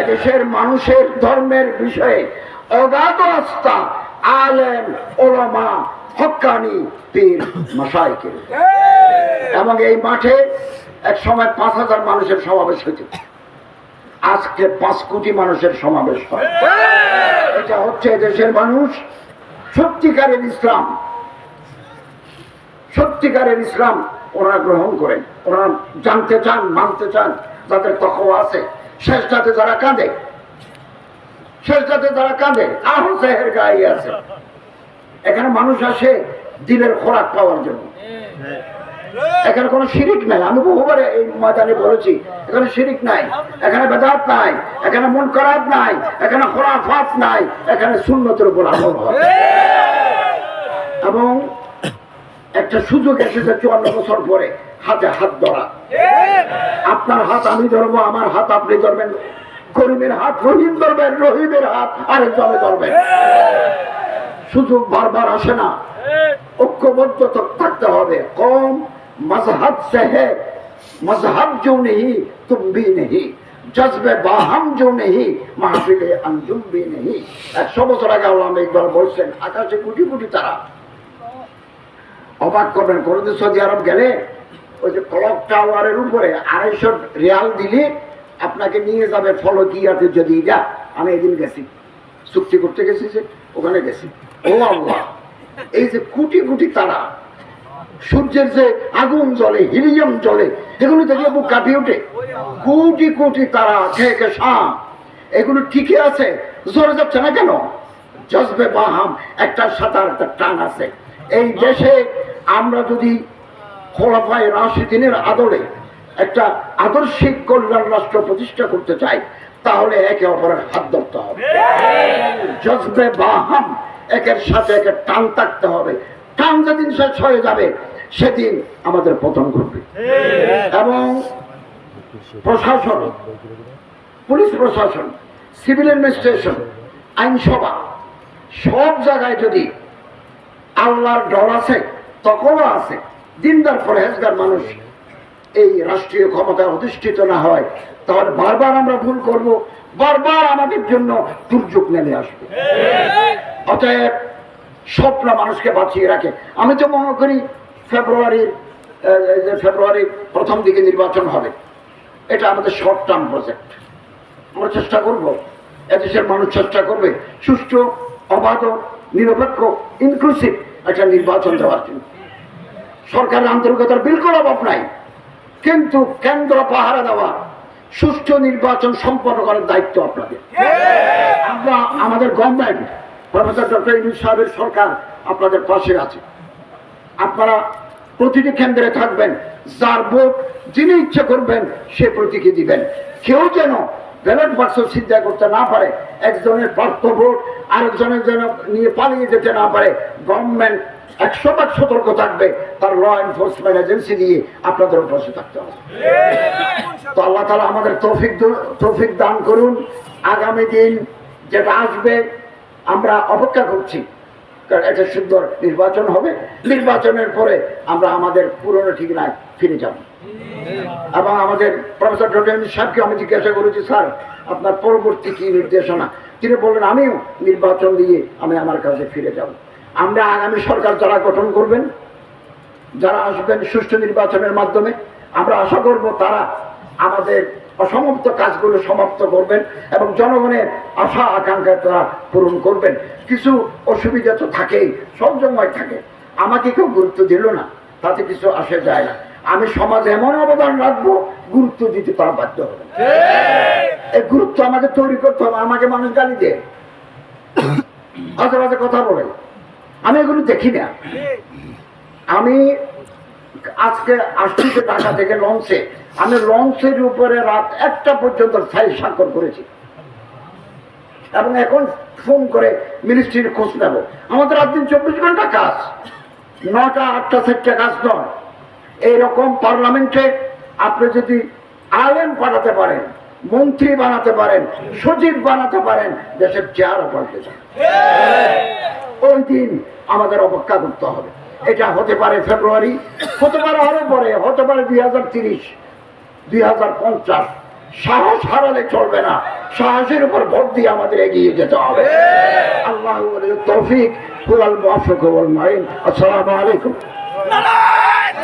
এদেশের মানুষের ধর্মের বিষয়ে অগাধ আস্থা আলেম ওলামা হক্কানি পীর মাশায়েখের। এবং এই মাঠে এক সময় 5,000 মানুষের সমাবেশ হইত, আজকে 5 কোটি মানুষের সমাবেশ হয়। এটা হচ্ছে দেশের মানুষ সত্যিকারের ইসলাম, সত্যিকারের ইসলাম ওনারা গ্রহণ করেন, ওনারা জানতে চান, মানতে চান, যাদের তকওয়া আছে। শেষটাতে যারা কাঁদে, শেষটাতে যারা কাঁদে আহো সেহের গায়ে আছে। এখানে মানুষ আসে দিলের খোরাক পাওয়ার জন্য। এখানে কোনো শিরিক নাই, আমি বহুবার এই ময়দানে বলেছি, এখানে শিরিক নাই, এখানে বেদাত নাই, এখানে মুনকারাত নাই, এখানে খুরাফাত নাই, এখানে সুন্নতের উপর আমল হয়। এবং একটা সুযোগ এসেছে 54 বছর পরে হাতে হাত ধরা। আপনার হাত আমি ধরবো, আমার হাত আপনি ধরবেন, করিমের হাত রহিম ধরবেন, রহিমের হাত আরেকজনে ধরবেন। সুযোগ বারবার আসে না, ঐক্যবদ্ধ থাকতে হবে। কম মজহব সে হে, মজহব जो नहीं तुम भी नहीं, जज्बे बाहम जो नहीं महफिले अंजुम भी नहीं। 100 বছর আগে আল্লামা ইকবাল বলছেন, আকাশে কোটি কোটি তারা। অবাক করবেন, কোনদিন সৌদি আরব গেলে ওই যে ক্লক টাওয়ারের উপরে 250 রিয়াল দিলে আপনাকে নিয়ে যাবে ফলকিয়াতে। যদি যা আমি এদিন গেছি, চুক্তি করতে গেছি, যে ওখানে গেছি, ও আল্লাহ, এই যে কোটি কোটি তারা, সূর্যের যে আগুন জ্বলে, হিলিয়াম জ্বলে, এগুলো দেখলে বুক কাঁপিয়ে ওঠে। কোটি কোটি তারা থেকে শাম, এগুলো ঠিকই আছে, জ্বরে যাচ্ছে না কেন? জজবে বাহাম, একটার সাথে একটা টান আছে। এই দেশে আমরা যদি খোলাফায়ে রাশিদিনের আদলে একটা আদর্শিক কল্যাণ রাষ্ট্র প্রতিষ্ঠা করতে চাই, তাহলে একে অপরের হাত ধরতে হবে। জজবে বাহাম, একের সাথে একের টান থাকতে হবে। টান যেদিন শেষ হয়ে যাবে, সেদিন আমাদের পতন ঘটবে। এবং প্রশাসন, পুলিশ প্রশাসন, সিভিল অ্যাডমিনিস্ট্রেশন, আইনসভা, সব জায়গায় যদি আল্লাহর ডর আছে, তকওয়া আছে, দিনদার পরহেজগার মানুষ এই রাষ্ট্রীয় ক্ষমতায় অধিষ্ঠিত না হয়, তাহলে বারবার আমরা ভুল করব, বারবার আমাদের জন্য দুর্যোগ নেমে আসবে। অতএব স্বপ্ন মানুষকে বাঁচিয়ে রাখে। আমি তো মনে করি ফেব্রুয়ারির প্রথম দিকে নির্বাচন হবে, এটা আমাদের শর্ট টার্ম প্রজেক্ট। আমরা চেষ্টা করব, এদেশের মানুষ চেষ্টা করবে সুষ্ঠু, অবাধ, নিরপেক্ষ, ইনক্লুসিভ একটা নির্বাচন দেওয়ার জন্য। সরকারের আন্তরিকতার বিলকুল অভাব নাই, কিন্তু কেন্দ্র পাহারা দেওয়া, সুষ্ঠু নির্বাচন সম্পন্ন করার দায়িত্ব আপনাদের। আমরা, আমাদের গভর্নমেন্ট, প্রফেসর ডক্টর ইউনূস সাহেবের সরকার আপনাদের পাশে আছে। আপনারা প্রতিটি কেন্দ্রে থাকবেন, যার ভোট যিনি ইচ্ছে করবেন সে প্রতীকে দিবেন। কেউ যেন ব্যালট বাক্স চিন্তা করতে না পারে, একজনের প্রার্থ ভোট আরেকজনের যেন নিয়ে পালিয়ে যেতে না পারে। গভর্নমেন্ট 100% সতর্ক থাকবে, তার ল এনফোর্সমেন্ট এজেন্সি দিয়ে আপনাদের পাশে থাকতে হবে। তো আল্লাহ তাআলা আমাদের তৌফিক দান করুন। আগামী দিন যেটা আসবে, আমরা অপেক্ষা করছি, কারণ এটা সুন্দর নির্বাচন হবে। নির্বাচনের পরে আমরা আমাদের পুরনো ঠিকানায় ফিরে যাব। এবং আমাদের প্রফেসর ডক্টর ইউনূস সাহেবকে আমি জিজ্ঞাসা করেছি, স্যার আপনার পরবর্তী কি নির্দেশনা? তিনি বললেন, আমিও নির্বাচন দিয়ে আমি আমার কাছে ফিরে যাব। আমরা আগামী সরকার যারা গঠন করবেন, যারা আসবেন সুষ্ঠু নির্বাচনের মাধ্যমে, আমরা আশা করব তারা আমাদের অসমাপ্ত কাজগুলো সমাপ্ত করবেন এবং জনগণের আশা আকাঙ্ক্ষা তারা পূরণ করবেন। কিছু অসুবিধা তো থাকেই, সব সময় থাকে। আমাকে কেউ গুরুত্ব দিল না, তাতে কিছু আসে যায় না। আমি সমাজে এমন অবদান রাখবো, গুরুত্ব দিতে তারা বাধ্য হবে। এই গুরুত্ব আমাকে তৈরি করতে হবে। আমাকে মানুষ গালি দেয়, আজে বাজে কথা বলে, আমি এগুলো দেখি না। আমি আজকে আসছি ঢাকা থেকে লঞ্চে, আমি লঞ্চের উপরে রাত 1টা পর্যন্ত ফাইল স্বাক্ষর করেছি এবং এখন ফোন করে মিনিস্ট্রির খোঁজ নেব। আমাদের রাত দিন 24 ঘন্টা কাজ, 9টা 8টা 4টা কাজ নয়। এইরকম পার্লামেন্টে আপনি যদি আলেম পাঠাতে পারেন, মন্ত্রী বানাতে পারেন, সচিব বানাতে পারেন, দেশের চেহারা পাল্টে যায়। ওই দিন আমাদের অপেক্ষা করতে হবে। এটা হতে পারে ফেব্রুয়ারি, হতে পারে আরো পরে, হতে পারে 2030, 2050। সাহস হারালে চলবে না, সাহসের উপর ভোট দিয়ে আমাদের এগিয়ে যেতে হবে। আল্লাহ তৌফিক হুয়াল মুওয়াফিক ওয়াল মুঈন। আসসালামু আলাইকুম।